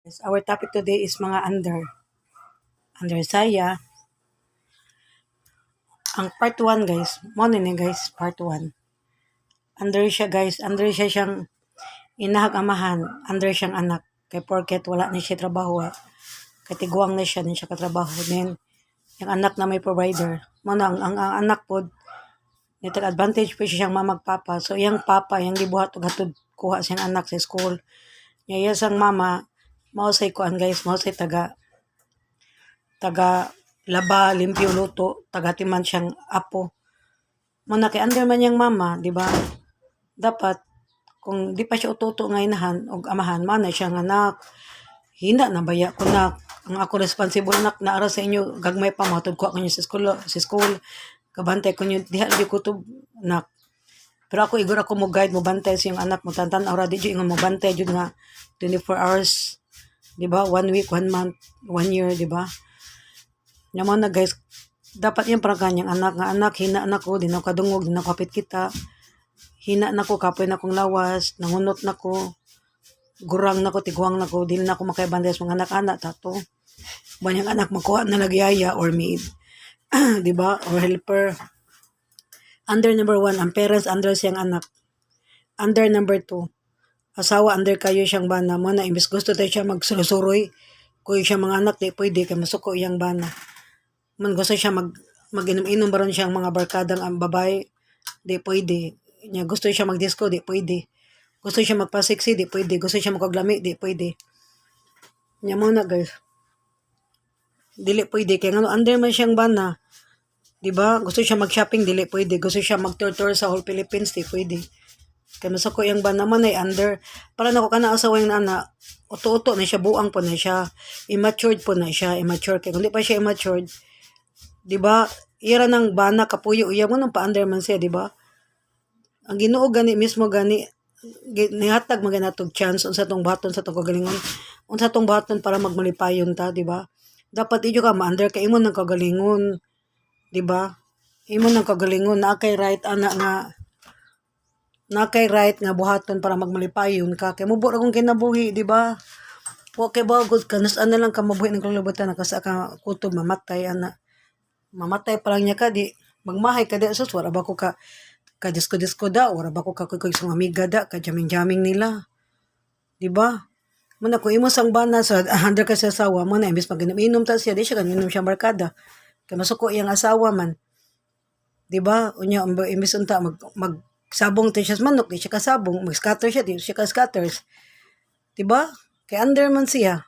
Yes, our topic today is mga under saya. Ang part 1 guys, mo ni guys, part 1. Under siya guys, under siya siyang inahag amahan, under siyang anak. Kay porket wala na siya trabaho. Kay tiguang na siya, din siya katrabaho. Then, yung anak na may provider. Mo na, ang anak po, nitag advantage po siya siyang mamagpapa. So, yung papa, yung gibuhat o gatod, kuha siyang anak sa school. Yaya sang mama, mausay kuan guys, mausay taga laba, limpyo, luto, taga timan siyang apo. Muna kay under man yang mama, di ba? Dapat, kung di pa siya ututo nga inahan o amahan, mana siya nga anak, hina na baya ko na, ang ako responsible nak na ara sa inyo, gagmay pa, matod ko kanyo sa school, kabantay ko nyo, diha di ko to, nak. Pero ako, igor ako mo guide, mo bantay sa yung anak mo, tantan, aura di dyo, mo bantay dyo nga, 24 hours, di ba? 1 week, 1 month, 1 year, di ba? Naman na guys, dapat yung parang kanyang anak, hina na ko, di na kadungog, di na kapit kita, hina na ko, kapoy na kong lawas, nangunot na ko, gurang na ko, tiguang na ko, di na ako makaibanday sa mga anak-anak, tato. Banyang anak makuha na nagyaya or maid, di ba? Or helper. Under number 1, ang parents under siyang anak. Under number 2, asawa under kayo siyang bana mo na imbis gusto tayo siya magsurusuroy, kung siya mga anak, di pwede, kay masuko iyang bana. Man gusto siya mag-inom-inom baron siyang mga barkadang ang babae, di pwede. Niya gusto siya mag-disco, di pwede. Gusto siya magpa-sexy, di pwede. Gusto siya magkaglami, di pwede. Niya muna guys. Dili pwede. Kaya nga under man siyang bana, di ba? Gusto siya mag-shopping, dili pwede. Gusto siya mag-tour sa whole Philippines, di pwede. Kaya masako yung bana man ay under. Para na ko ka na asawa yung anak, uto-uto na siya, buang po na siya. Immatured po na siya. Immature. Kaya kung di pa siya immatured, di ba? Ira ng bana kapuyo iya mo nang pa-under man siya, di ba? Ang Ginoo gani mismo gani nihatag maganatog chance unsa tong baton sa tong kagalingon. Unsa tong baton para magmalipayon ta, di ba? Dapat idyo ka ma-under ka imo ng kagalingon, di ba? Imo ng kagalingon na kay right ana nga na kay right nga buhaton para magmalipayon ka. Kay mubo ra kung kinabuhi, di ba? Okay ba good ka nas ana lang ka mabuhi ng kalibutan nakasa ka kutob mamatay ana. Mamatay pa lang niya ka, di magmahay ka di sus, wala ba ko ka disco-disco da, wala ba ko ka sa amiga da, ka jaming-jaming nila. Di ba? Muna kung imo sang bana sa under ka sa asawa, muna imbis mag-inom ta siya, di siya kaninom siya barkada. Kaya masuko iyang asawa man. Di ba? Unya, imbis unta, magsabong tayo siya sa manok, di siya kasabong, mag-scatter siya, di siya ka-scatters. Di ba? Kaya under man siya.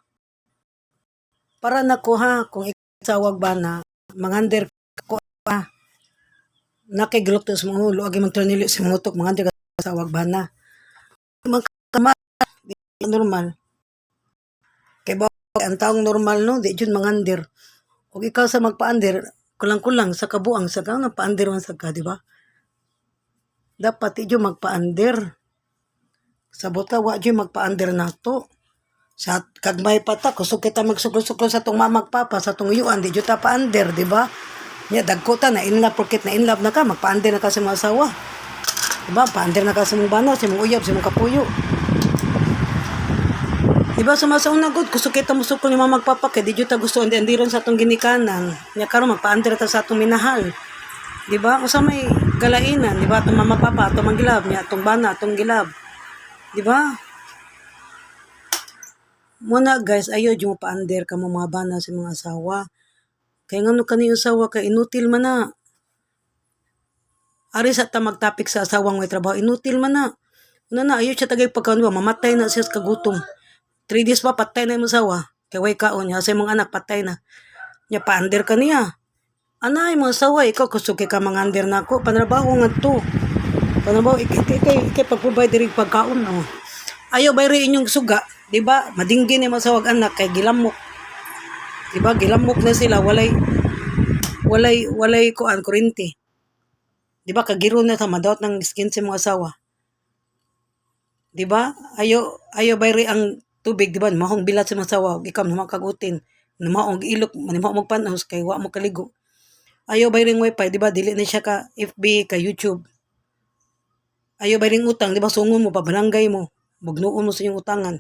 Para na ko ha, kung ikasawag bana, mangander ko nakigilok to sa mga ulo agi magtornilyo sa mga utok mangander ka sa wag bana magkama di normal kay ba ang taong normal no di jud mangander ug ikaw sa magpaander kulang-kulang sa kabuang sa ka nga paander man sa ka, di ba? Dapat idyo magpaander sa bota wa jud magpaander nato sa kagmay pata kusog kita magsuklo-suklo sa tong mamagpapa sa tong uyuan di jud ta paander, di ba? Nya dagko ta na in love porket na in love na ka magpaander na ka sa mga asawa. Diba? Paander na ka sa mong bana, sa mong uyab, sa mong kapuyo. Diba? Sumasaon na good. Gusto kita mo sukol ni mga magpapak. Di ta gusto. Hindi ron sa atong ginikanan. Nya karon magpaander ta sa atong minahal. Diba? Usa may galainan. Diba? Atong mamagpapa, atong manggilab. Nya atong bana, atong gilab. Diba? Muna guys, ayaw yung paander ka mga bana sa mga asawa. Kaya nga no kaniyo asawa ka, inutil man na. Ari sa ta magtapik sa asawang may trabaho, inutil man na. Ano na, ayaw siya tagay pagkaon ba, mamatay na siya sa kagutom. 3 days pa, patay na yung asawa. Kaya way kaon niya, sa mga anak, patay na. Niya, paander ka niya. Anay, mga asawa, ikaw, kusuki ka mga ander na ako, panrabaho nga to. Panrabaho, ikay pag-provide rin pagkaon. Oh. Ayaw, bayri inyong suga. Diba? Madinggin yung masawag anak, kay gilamok. Diba? Gilamok na sila, walay kuan, kurinti. Diba? Kagiro na sa madawat ng skin sa mga asawa. Diba? Ayo bayri ang tubig, diba? Mahong bilat sa mga asawa, ikaw na makagutin. Mahong ilok, mahong magpanos, kay wa mo kaligo. Ayo bayri ang wifi, diba? Dili na siya ka FB, ka YouTube. Ayo bayri ang utang, diba? Sungon mo, pabarangay mo. Bugnoon mo sa iyong utangan.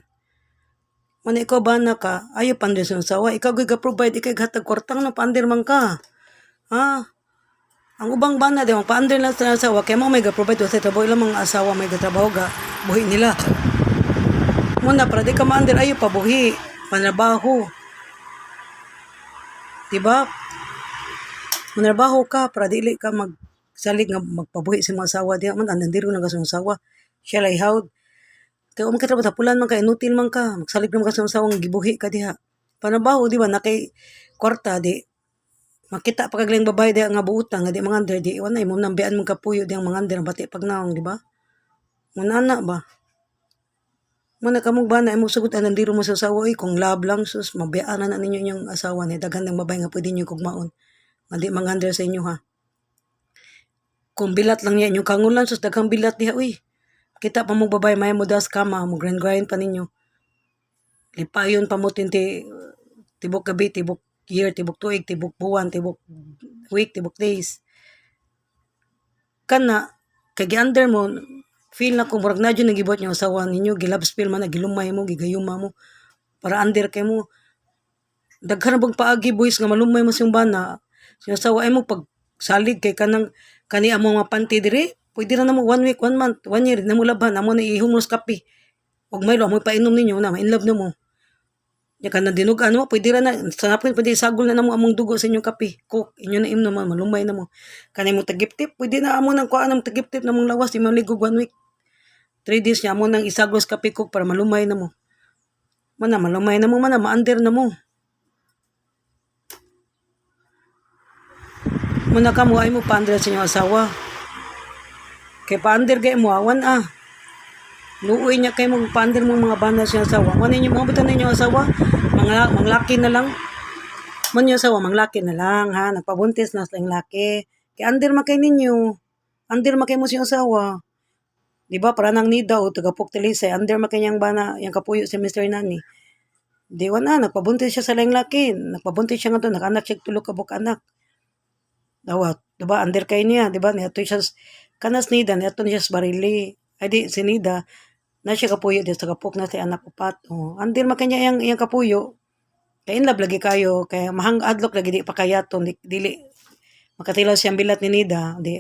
Muna ikaw ba na ka, ayaw pandir sa asawa, ikaw ga-provide, ikaw gatag kwartang na pandir man ka. Ha? Ang ubang bana di, paandir lang sa asawa, kaya mo may ga-provide, sa trabaho ilang mga asawa may gatrabaho ga, buhi nila. Muna, para di ka maandir, ayaw pa buhi, panrabaho. Diba? Manrabaho ka, para dili ka magsalig nga magpabuhi sa mga asawa, di man, andandiro na ka sa asawa, siya lay hawd. Kaya umakatrabaho tapulan man ka, inutil man ka, magsalig naman ka sa asawang gibuhi ka diha. Panabaho, di ba, na kay kwarta, di, makita pagagling babae di nga buutang, nga di mga under, di, iwan na, imong nambian mong kapuyo di ang mga under, bati pag naong, di ba? Munana ba? Muna kamong ba na, imong sugot, anandiro mo sa asawa, kung love lang, sus, mabiyaan na ninyo yung asawa, ni daghan ng babae nga pwede nyo kugmaon. Nga di mga under sa inyo, ha? Kung bilat lang niya, inyong kangulan, sus, daghang bilat diha, uy. Kita pa mong babae, may mo das kama, mo grind pa ninyo. Lipayon pa mo tibok gabi, tibok year, tibok tuig, tibok buwan, tibok week, tibok days. Kana, kay gi-under mo, feel na kung murag na dyan nagibot niyo asawa ninyo, gilab spill man, gilumay mo, gigayuma mo, para under kay mo. Daghan na bang paagi boys nga malumay mo siyang bana, siyang asawa ay mo pag salig kay kanang kani amo nga panty dire, pwede na mo 1 week, 1 month, 1 year na mo laban, amo na ihumos kape. Og may lo mo painom ninyo na in love na mo. Ya kana dinugan mo, pwede ra na sa napon pwede sagol na namo among dugo sa inyong kape. Cook inyo na imno man malumay na mo. Kanay mo tagip-tip, pwede na amo nang kuan ang tagip-tip na mong lawas, di mo ligog 1 week. 3 days niya amo nang isagos kape cook para malumay na mo. Mana malumay na mo man ma-under na mo. Muna ka mo ay mo pa-under sa inyong asawa. Kay pa-under gay mo awan luoy niya kay mong pa-under mo mga bana sa asawa. Mo ninyo mo butan ninyo asawa, manglaki na lang. Mo ninyo asawa manglaki na lang ha, nagpabuntis na sa laki. Kay under makay ninyo. Under makay mo sa asawa. Di ba para nang nida o tagapok tilisay, under makay niyang bana, yang kapuyo si Mr. Nani. Di na, nagpabuntis siya sa laki. Nagpabuntis siya nga to, nakanak siya tulo ka buk anak. Dawat, di ba, under kay niya, di ba, niyato siya, kanas nida, niyato niya sa barili. Ay di, si nida, na siya kapuyo, di sa kapok na si anak upat. Under makanya yang kapuyo, kaya in love lagi kayo, kaya mahang adlok lagi di pa kayaton, dili, makatilaw siyang bilat ni nida, di,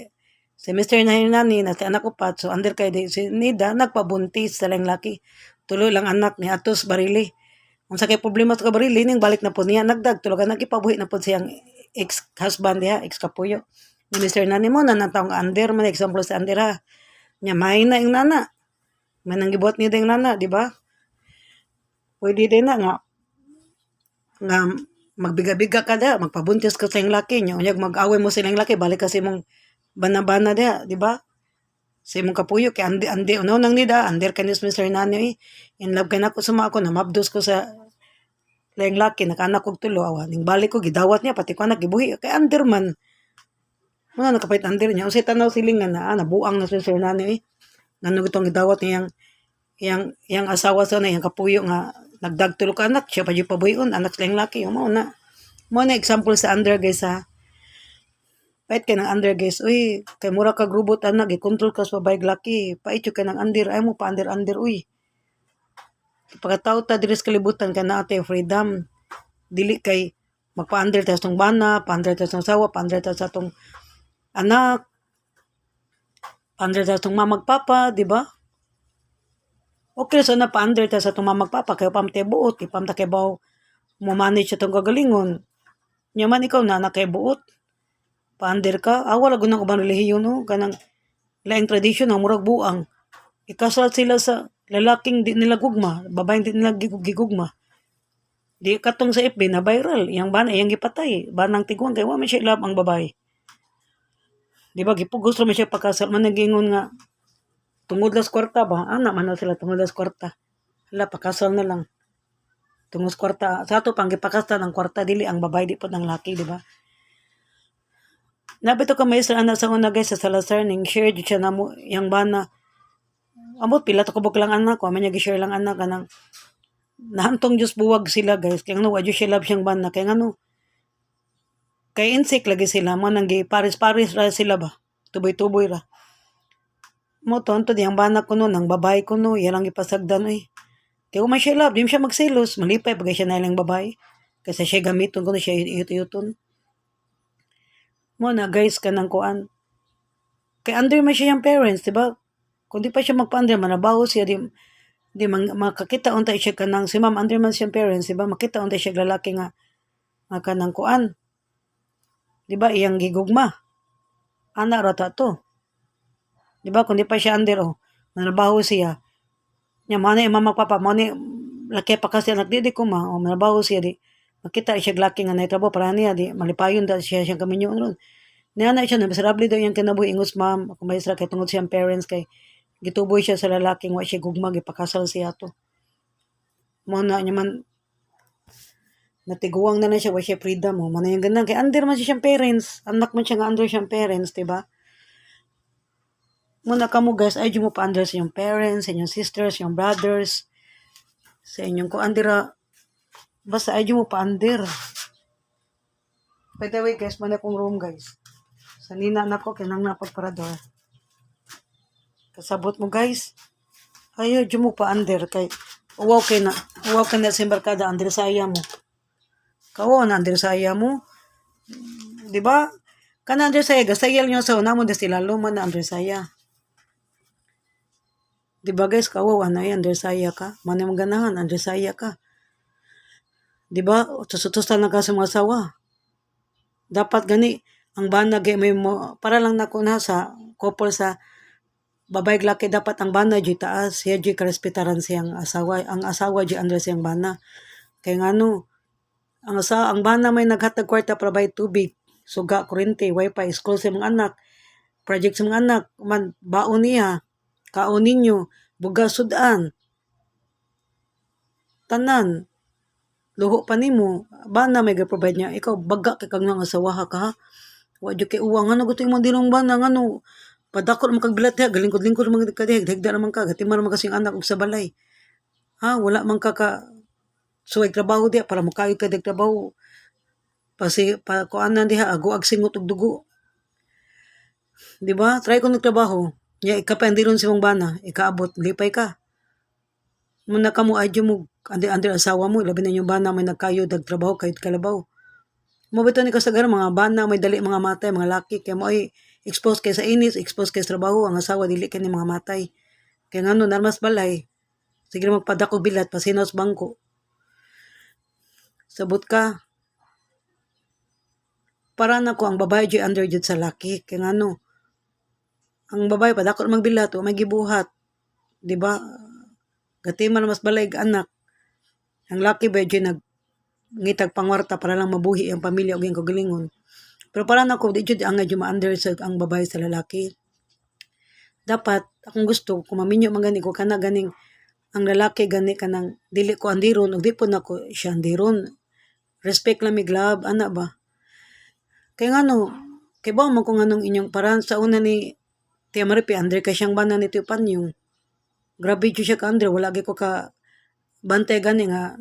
si Mr. Nani, na si anak upat, so under kay di, si nida, nagpabuntis sa lang laki. Tuloy lang anak ni atos barili. Kung sa kay problema sa barili, ning balik na po niya, nagdag, tulogan, nagipabuhi na po siyang ex-husband niya, ex-kapuyo. Ni Mr. Nani mo, nanataong under, man example sa under ha. Nya, may na yung nana. May nanggibuhat niya yung nana, di ba? Pwede din na nga magbiga-biga ka da, magpabuntis ka sa yung laki niya, unyag mag-away mo sa yung laki, balik kasi mong bana-bana da, di ba? Sa imong kapuyo, kay andi, nang nida, under ka ni Mr. Nani, in love ka na ko sa mga ako, namabdos ko sa layang laki, nakaanak kong tulo, awa, ning balik ko, gidawat niya, pati ko anak, gibuhi, kay under man. Mga nakapait under niya, usay tanaw silingan na, nabuang na Mr. Nani, nano itong gidawat niya, yang asawa sa na, yang kapuyo nga, nagdagtulo ka anak, siya pa yung pabuyon, anak layang laki, mo na example sa under guys ha. Pait ka ng under guys, uy, kay mura ka grubot anak, i-control ka sa babayag laki, pait ka ng under, ay mo pa under, uy. Pagkatao ta diris kalibutan ka na ate freedom. Dili kay magpa-under ta sa tong bana, pa-under ta sa asawa, pa-under ta sa tong anak, pa-under ta sa tong mamag papa, di ba? Okay so na pa-under ta sa tong mamag papa kay pamte buot, ipamta kay baw mo manage sa tong kagalingon. Nya man ikaw na kay buot. Pa-under ka, wala gud nang ubang relihiyon no, kanang laing tradisyon ng murag buang. Ikasal sila sa lalaking di nila gugma, babaeng di nila gigugma. Di katong sa FB na viral, yang bana, yang gipatay, banang tiguan, kaya wala siya love ang babae. Di ba, gipugos naman siya pagkasal, man nagingon nga, tungod las kwarta ba? Anak man na sila, tungod las kwarta. Hala, pakasal na lang. Tungod kwarta, sa ato pang gipakasta ng kwarta, dili ang babae, di po ng laki, di ba? Nabito ka may sa anak sa una guys, sa Salazar, ning share, di siya na mo, yang bana, amot pila to kubok lang anak ko, amanya gi-share lang anak kanang nahantong Diyos buwag sila guys, kaya nga no, adyo siya love siyang bana, kaya nga no, kay insik lagi sila, mo nang paris-paris ra sila ba, tuboy-tuboy ra. Mo to, anto diyang bana ko no, nang babae ko no, yalang ipasagdan Kaya kung man siya love, di mo siya magselos, malipay pag siya na lang babae. Kasi siya gamiton ko na siya iyot-iyoton. Mo na guys, kanang kuan. Kay under man siya yung parents, di ba? Kung di pa siya magpa-under, manabaho siya, di makakita unta siya kanang, si ma'am under man siyang parents, di ba? Makita unta siya lalaki nga kanang kuan. Di ba? Iyang gigugma. Ana rata to. Di ba? Kung di pa siya under, manabaho siya. Nya mana yung mama papa, mana laki pa kasi anak di ko manabaho siya di. Makita siya laki nga naitrabaho para niya di malipayon da siya siyang kaminyo ron. Niya na siya na miserable daw yung kinabuhi ingos ma'am kung maestra kay tungod siyang parents kay gituboy siya sa lalaking wa siya gugma gipakasal siya to. Mo na niya man natiguang na siya wa siya freedom mo. Mana yung ganang kay under man siya siyang parents, anak man siya nga under siyang parents, di ba? Muna kamo guys, ay mo pa under sa inyong parents, sa inyong sisters, sa inyong brothers, sa inyong kuandira. Basta ay mo pa under. By the way guys, mana kong room guys. Sa nina na ko, kinang napagparador. Kasabot mo guys. Ayaw mo pa under kay uwaw ka na sa barkada under saya mo. Kawo na under saya mo. Di ba? Kana under saya, gasayal nyo sa una mo des tilalo man na under saya. Di ba guys, kawawa na yan, under saya ka. Mana yung ganahan, under saya ka. Di ba? Tusutos lang ka sa mga asawa. Dapat gani, ang bana may mo, para lang na na sa couple sa babae laki dapat ang bana di taas, siya di karespetaran siyang asawa, ang asawa di under siyang bana. Kaya nga no, ang bana may naghatag kwarta para bay tubig, suga, kurente, wifi, school sa mga anak, project sa mga anak, man, baon niya, kaon ninyo, buga sudan, tanan, luho pa nimo, bana may ga-provide niya, ikaw baga kay kang nga asawa ka ha, wadyo kay uwang, ano gusto yung mga dinong bana, ano, padako naman kag bilat ha, galingkod-lingkod naman kadihig, higda naman ka, gatimar naman kasing anak og sa balay. Ha, wala man ka suwag trabaho diha, para mukayo ka dig trabaho. Kuanan diha, ago singot og dugo. Di ba? Try ko nagtrabaho. Ya, ikapandiron si mong bana, ikaabot, lipay ka. Muna ka mo, adyo mo, andi asawa mo, labi na yung bana, may nagkayo, dagtrabaho, kahit kalabaw. Mabito ni kasagar, mga bana, may dali mga matay, mga laki, kaya mo ay expose kay sa inis, expose kay sa trabaho, ang asawa, dili ka ni mga matay. Kaya nga no, narmas balay, sige na magpadako bilat, pasinaw sa bangko. Sabot ka, para na ko ang babae di under jud sa laki, kaya nga no, ang babae padako magbilat, o may gibuhat, di ba? Gatiman mas balay anak. Ang laki ba dyan ngitag pangwarta para lang mabuhi ang pamilya o yung kagalingon. Pero para na ko, di dyan ang nga ma-under sa ang babae sa lalaki. Dapat, akong gusto, kung maminyo magani ko, kana ganing, ang lalaki gani kanang dili ko andiron, o di po na ko siya andiron. Respect lang mig love, ana ba? Kaya nga no, kaya ba mo kung anong inyong parang sa una ni Tia Maripi, under ka siyang bana ni Tio Panyong. Grabe dyan siya ka under, wala ko ka bantay gani nga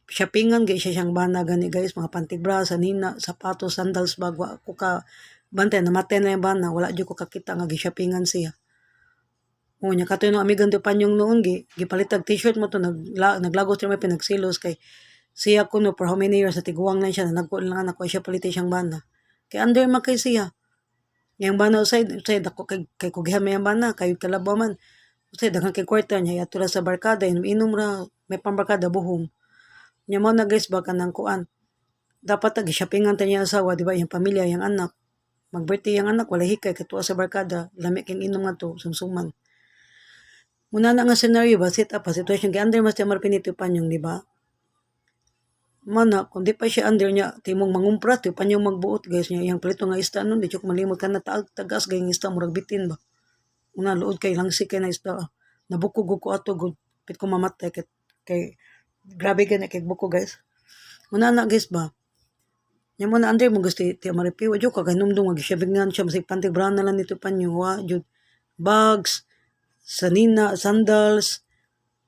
shoppingan gay siya siyang bana gani guys, mga pantigbra, sanina, sapatos, sandals, bag, wa ko ka bantay, namatay na yung bana, wala dyan ko kakita nga gi-shoppingan siya. O nya katoy no amigan Tio Panyong noon gipalitag t-shirt mo to, naglagos siya may pinagsilos kay siya ko no for how many years sa tiguang na siya, nagko lang ako siya palitin siyang bana. Kay under man kay siya. Yang bana usay dako kay kugihan may bana, kay kalabaw man. Usay daghang kay kwarta niya ato sa barkada, inom ra, may pambarkada buhom. Nya mo na guys baka nang kuan. Dapat ag-shoppingan ta niya asawa, di ba, yung pamilya, yung anak. Mag-birthday yung anak, wala hikay, katuwa sa barkada, lamig king inom nga to, sumsuman. Muna na nga scenario ba, sit up, situation, kay under mas tiamar pinito Panyong, di ba? Mana, kung di pa siya under niya, timong mangumpra, Tio Panyong magbuot, guys niya, yung palito nga ista nun, di chok malimot ka na tagas, gayong ista, murag bitin ba? Una, luod kay langsi kay na ista, nabukog ko ato, pit ko mamatay, kay grabe ka na kay buko guys. Muna na guys ba? Nya mo na under mo gusto Tia Maripi, wadyo ka ganumdum mag-shoppingan siya, masig pantig brown na lang nito Panyong, wa, jud bags, sanina, sandals.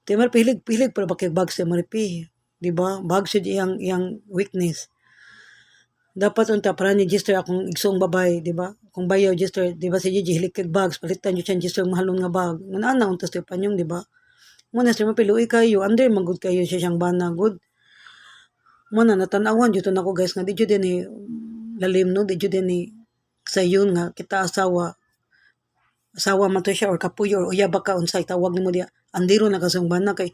Tia Maripi, pilig para bakit bags Tia Maripi. Di ba? Bags yun iyang weakness. Dapat unta para ni register akong igsong babay, di ba? Kung bayaw register, di ba si Gigi hilik kag bags, palitan yun siya register mahalon nga bag. Ngana unta Tia Panyong, di ba? Muna siya mapiluoy kayo, under magud kayo siya siyang bana good. Muna natanawan jud nako guys nga di jud ni lalim no, di jud ni sayon nga kita asawa man to siya or kapuyo or uya baka unsay tawag nimo diya. Andiro na kasong bana kay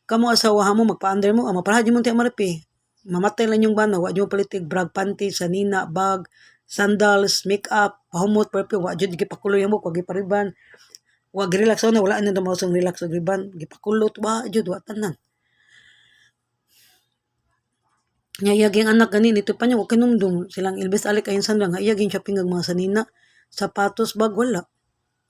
kamo asawa mo magpa-under mo, maparahad mo ti amaripi. Mamatay lang yung bana, wa mo palitig brag panty, sanina, bag, sandals, makeup, pahumot, perfume, wa jud gipakuloy mo, wag gipariban. Wag relax na wala na mo song relax og riban, gipakulot wa jud wa tanan. Nya iyaging anak gani nito pa niya wa kinumdum silang Elvis alik ayon sandang nga iyaging shopping ang mga sanina, sapatos, bag wala.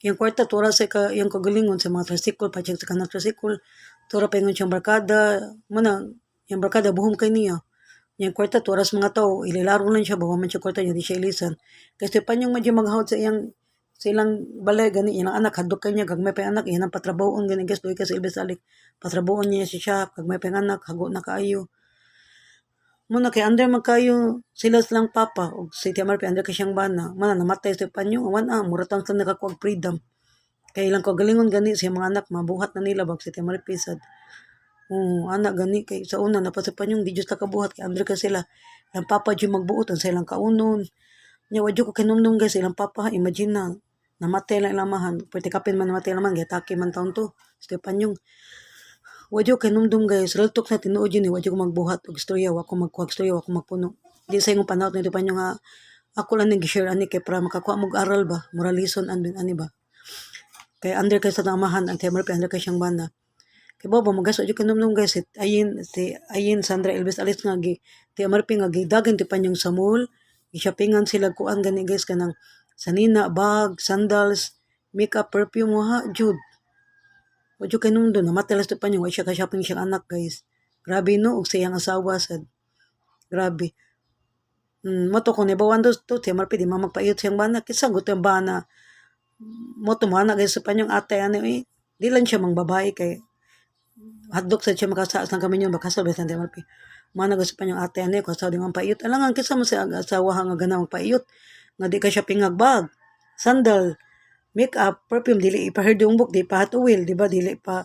Yung kwarta tura sa yung kagalingon sa mga tricycle pa check sa kanang tricycle. Tura pa yung siyang barkada, mana yung barkada buhom kay niya. Yung kwarta tura sa mga tao, ililaro lang siya bawa man siya kwarta niya di siya ilisan. Kasi pa yung medyo maghawd sa iyang silang balay gani ilang anak hadlok kay niya gagmay pa yung anak iyan ang patrabahoon gani guys doy kasi Elvis alik patrabahoon niya si siya gagmay pa yung anak hago na kaayo. Muna kay under magkayo sila silang papa og si Tiamar pa under kay siyang bana mana namatay sa panyo awan muratang sa nakakuag freedom kay ilang kagalingon gani siya mga anak mabuhat na nila bag si Tiamar pisad anak gani kay sa una napasa panyong di just kabuhat kay under ka sila ang papa jud magbuot ang silang kaunon nya wadyo ko kinumdum guys ilang papa imagine na namatay lang ilamahan pwede kapin man namatay laman gitake man taon to si panyong wadyo kay numdum guys, real talk na tinuod yun wadyo ko magbuhat og istorya, wako magkuhag istorya, wako magpuno. Di sa imong panahon nito pa nyo nga, ako lang nag-share ani kay para makakuha mong aral ba, moralison ani ba. Kay under kay sa tamahan, ang timer pa under kay siyang bana. Kay bobo, magaso wadyo kay numdum guys, si Ayin Sandra Elvis Alis nga gi, timer pa nga gidagan ti pa nyong sa mall, i-shoppingan sila kuan gani guys, kanang sanina, bag, sandals, makeup, perfume, ha, jud. Wadyo kay nung doon, namatay lang sa pa niya, wa siya ka-shopping siyang anak guys. Grabe no, og siyang asawa sad. Grabe. Moto ko nibawan to, tiamar pidi mamagpaiyot siyang bana, kisagot yung bana. Moto mo anak guys sa panyong ate, di lang siya mang babae kay hadlok sa siya makasaas ng kami yun, bakasal ba sa tiamar pidi. Mana guys sa panyong ate, kung asawa di magpaiyot. Alangan, kisa mo siya asawa nga gana magpaiyot. Nga di ka siya pingag sandal, makeup, perfume, dili ipa-hair yung buhok, di pa hot oil, di ba? Dili pa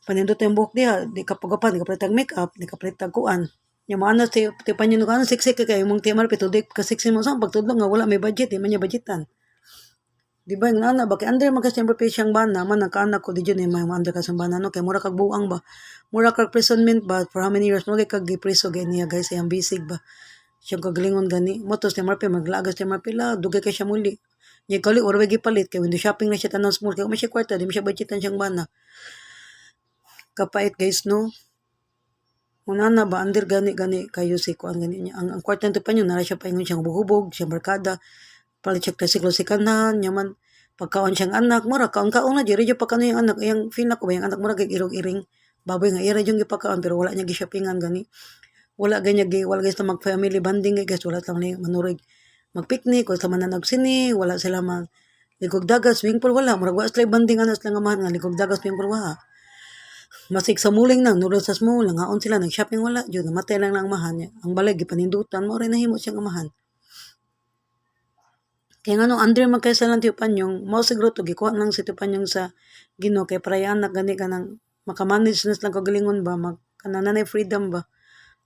panindot yung buhok diha, di ka pagapan, di ka palit makeup, di ka palit kuan. Yung mga anas, ti panyo ka, siksik ka kayo, mong timar, pituloy ka siksik mo sa pagtudlo nga, wala may budget, di man niya budgetan. Di ba yung nana, bakit under magka-siyempre pa siyang bana, man nagkaanak ko, di dyan may under ka siyang bana, no? Kaya mura kag buang ba? Mura kag imprisonment ba? For how many years? Mura kag gipriso, gaya niya guys, yung bisig ba? Siyang kagalingon gani. Motos ni Marpe, maglagas ni Marpe la, dugay kay siya muli. Yung kali, or wagi palit, kaya window shopping na siya tanang small, kaya may siya kwarta, di mo siya budgetan siyang bana. Kapait guys, no? Una na ba, under gani kayo si kuan gani niya. Ang kwarta nito pa niyo, nara siya paingon siyang hubog, siyang barkada, palit siya tricycle si kanan, nyaman, pagkaon siyang anak, mura, kaon na, diri pa kano yung anak, yung feel na ko ba, yung anak mura, kay irog-iring, baboy nga, ira yung gipakaon, pero wala niya gishoppingan gani. Wala ganyan, wala guys na mag-family banding guys, wala lang na manurig mag-picnic, wala sila mananagsini, wala sila ligog dagat, swimming pool, wala. Maragwa sila banding anas lang amahan nga, ligog dagat, swimming pool, wala. Masig sa muling nang, nurul sa small, nangaon sila, nag-shopping, wala. Diyo, namatay lang ng amahan niya. Ang balay, gipanindutan, mo rin nahimo siyang amahan. Kaya nga nung under magkaysa ng tiyupanyong, mo siguro to, gikuha lang si tiyupanyong sa Gino, kaya para anak gani ka nang makamanage na silang kagalingon ba, kanananay freedom ba.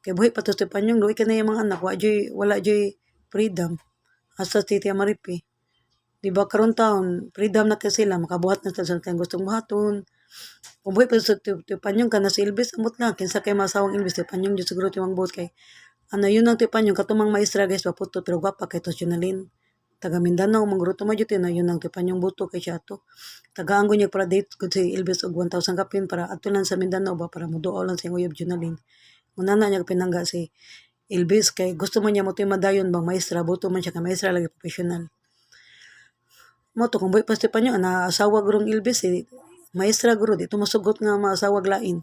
Kaya buhay pa to tiyupanyong, luwi ka na yung mga anak, wala joy freedom. Asa si Tia Maripi. Di ba karon taon, freedom na kasi sila, makabuhat na sila sa gustong buhaton. Kung buhay pa sa Tipanyong ka na si Elvis, amot na, kinsa kay masawang Elvis, Tipanyong dyan siguro yung buhat kay, yun ang Tipanyong, katumang maestra guys, paputo, pero gwapa kay Tos Junalin. Taga Mindanao, mangguruto mo dyan, yun ang Tipanyong buto kay siya to. Taga-anggo niya para date ko si Elvis og 1,000 kapin para ato lang sa Mindanao ba, para muduo lang sa Uyab Junalin. Muna na niya pinangga si Elvis kay gusto mo niya mo ito madayon bang maestra, buto man siya ka maestra lagi professional. Mo to kung buhay pa pa niyo, na asawa gurong Elvis, maestra guro, dito masugot nga maasawa glain.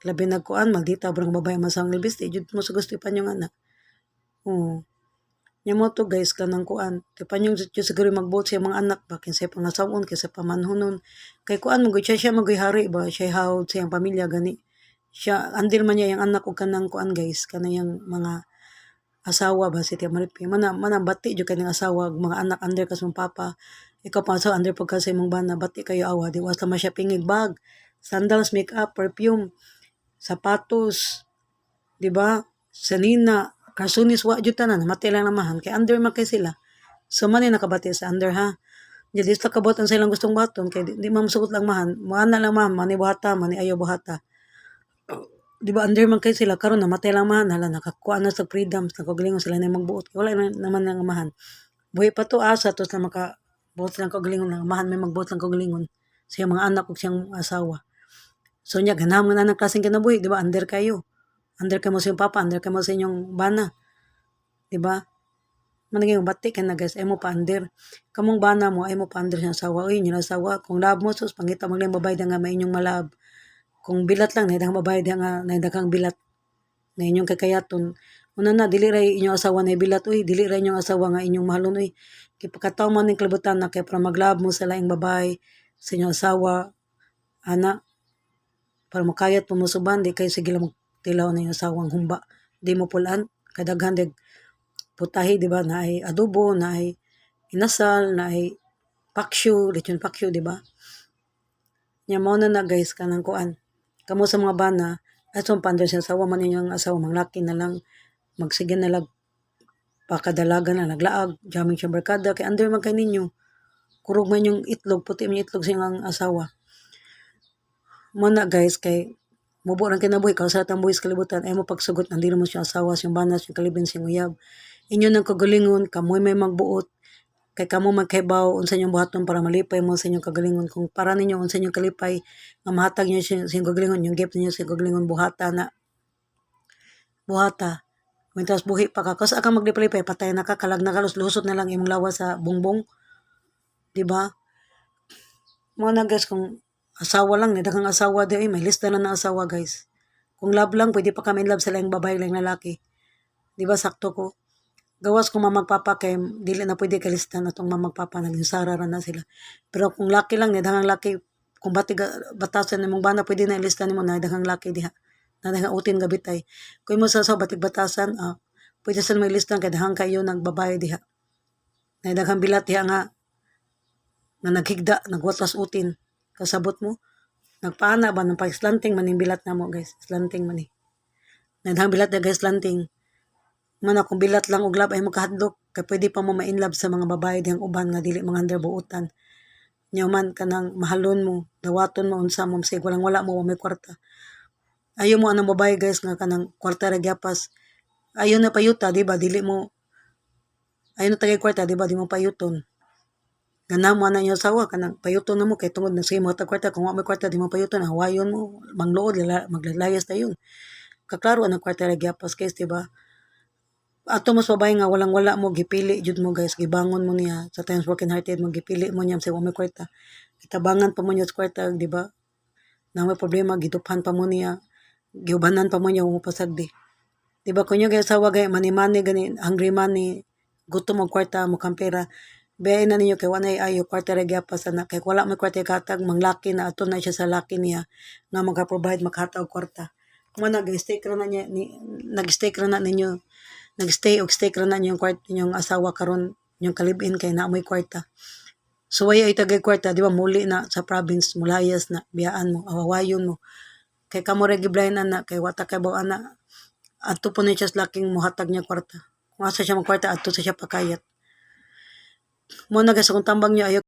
Labi nagkuan, magdita brang babae masawang Elvis, di jud masugot pa niyo nga na. Nya mo to guys, kanang kuan, di pa niyo siguro magbuot siya mga anak ba, kinsa pangasawon, kinsa pamanhunon. Kay kuan, mag siya magihari ba, siya hawd siyang pamilya gani. Siya, andil man niya yung anak ko kanang kuan guys, kanang mga asawa ba si Tia Maripi. Manang bati dyan kanyang asawa, mga anak under kas mong papa. Ikaw pa sa under pagka sa imong bana, bati kayo awa, di was naman siya pingig bag, sandals, makeup, perfume, sapatos, di ba? Sanina, karsunis, wa jud tanan, namatay lang namahan, kay under man kay sila. So man nakabati sa under ha. Jadi sa kabot ang silang gustong baton, kay di man masugot lang mahan, muana lang mahan, mani buhata, mani ayo buhata. Di ba under man kay sila, karon namatay lang mahan, hala nakakuha na sa freedom, nakagulingon sila na magbuot, wala naman nang mahan. Buhi pa to asa, tos na makabuot lang kagalingon, na mahan may magbuot lang kagalingon, siya mga anak ug siyang asawa. So niya, ganahan mo na ng klaseng kinabuhi, di ba? Under kayo. Under ka mo sa iyong papa, under ka mo sa inyong bana. Di ba? Managing bati ka na guys, ay mo pa under. Kamong bana mo, ay mo pa under siyang asawa. Uy, yun asawa. Kung lab mo, sus, pangita mo lang babayad nga may inyong malab. Kung bilat lang, naidang babayad nga, naidang bilat. Na inyong kakayaton. Una na, dili ray inyong asawa na bilat. Uy, dili ray inyong asawa nga inyong mahalon. Uy, kipagkataw mo ng kalibutan na kaya para maglab mo sa laing babay, sa inyong asawa, ana, para makayat mo musuban, di kayo sige lang magtilaw na yung asawang humba. Di mo pulaan, kadaghan dig putahi, di ba, na ay adobo, na ay inasal, na ay paksyo, lechon paksyo, di ba? Nya mo na guys, kanang kuan. Kamo sa mga bana, atong pander siya asawa man ninyong asawa, manglaki na lang, magsige na lang, pakadalaga na, naglaag, jamming siya barkada, kay under man kay ninyo, kurog man yung itlog, puti man yung itlog siyang asawa. Mo na guys, kay mubo lang kinabuhi, kausatang buhis kalibutan, ay mo pagsugot, nandito mo siyang asawa, siyang banas, siyang kalibin, siyang uyab. Inyo nang kagalingon, kamoy may magbuot, kay kamo magkaibaw, unsa inyong buhaton para malipay mo sa inyong kagalingon. Kung para ninyo, unsa inyong kalipay, nga mahatag nyo sa inyong kagalingon, yung gift ninyo sa inyong kagalingon, buhata na, buhata. Mintas buhi pa ka, kasi akang maglipay, patay na ka, kalag na ka, lusot na lang imong lawa sa bongbong. Diba? Mo na guys, kung asawa lang, daghang asawa di may lista na ng asawa guys. Kung love lang, pwede pa kami love sa lang babae, lang lalaki. Di ba sakto ko? Gawas kung mamagpapa kay dili na pwede kalistan atong mamagpapa, naging sarara na sila. Pero kung laki lang, daghang laki, kung batasan nimong bana, pwede na ilista nimo na daghang laki diha. Na daghang utin gabitay. Kung mo sa batik batasan, pwede sa may listan kay daghang kayo nagbabae diha. Na daghang bilat diha nga naghigda, nagwatas utin. Kasabot mo, nagpaana ba ng pag-slanting maning bilat na mo guys, slanting man eh. Nadhang bilat na guys, slanting. Man kung bilat lang og lab ay makahadlok, kay pwede pa mo ma-inlove sa mga babae dihang uban nga dili mga under buutan. Nya man kanang mahalon mo, dawaton mo unsa mo sig walang wala mo may kwarta. Ayo mo anang babae guys nga kanang kwarta ra gyapas. Ayo na payuta, di ba? Dili mo ayo na tagay kwarta, di ba? Di mo payuton. Ganam mo na yung asawa, kanang payuton na mo, kay tungod na sige mo kwarta, kung wala may kwarta, di mo payuton, hawayon mo, manglood, maglalayas na yun. Kaklaro ang kwarta ra gyapas guys, di ba? Ato mas babay nga walang wala mo gipili jud mo guys, gibangon mo niya sa times broken hearted mo, gipili mo niya sa may kwarta, kitabangan pa mo niya sa kwarta, di ba? Na may problema, giduphan pa mo niya, giubanan pa mo niya umupasagdi, di ba? Kunyo guys asawa gay mani gani, hungry money, gutom og kwarta mo kang pera, bayain na ninyo kay wanay ayo kwarta ra gyapas na, kay wala may kwarta katag manglaki na ato na siya sa laki niya nga maka-provide makahatag og kwarta. Mo nag-stay ra na niya nag-stay ra na ninyo, nag-stay ra na yung kwarta yung asawa karon yung kalibin kay naamoy kwarta. So waya itagay kwarta, di ba? Muli na sa province, mulayas na, biyaan mo, awawayon mo. Kay kamo ra giblind na kay wata kay bawa na adto po niya sa laking muhatag niya kwarta. Kung asa siya magkwarta adto sa siya pakayat. Mo na guys kung tambang niyo ayo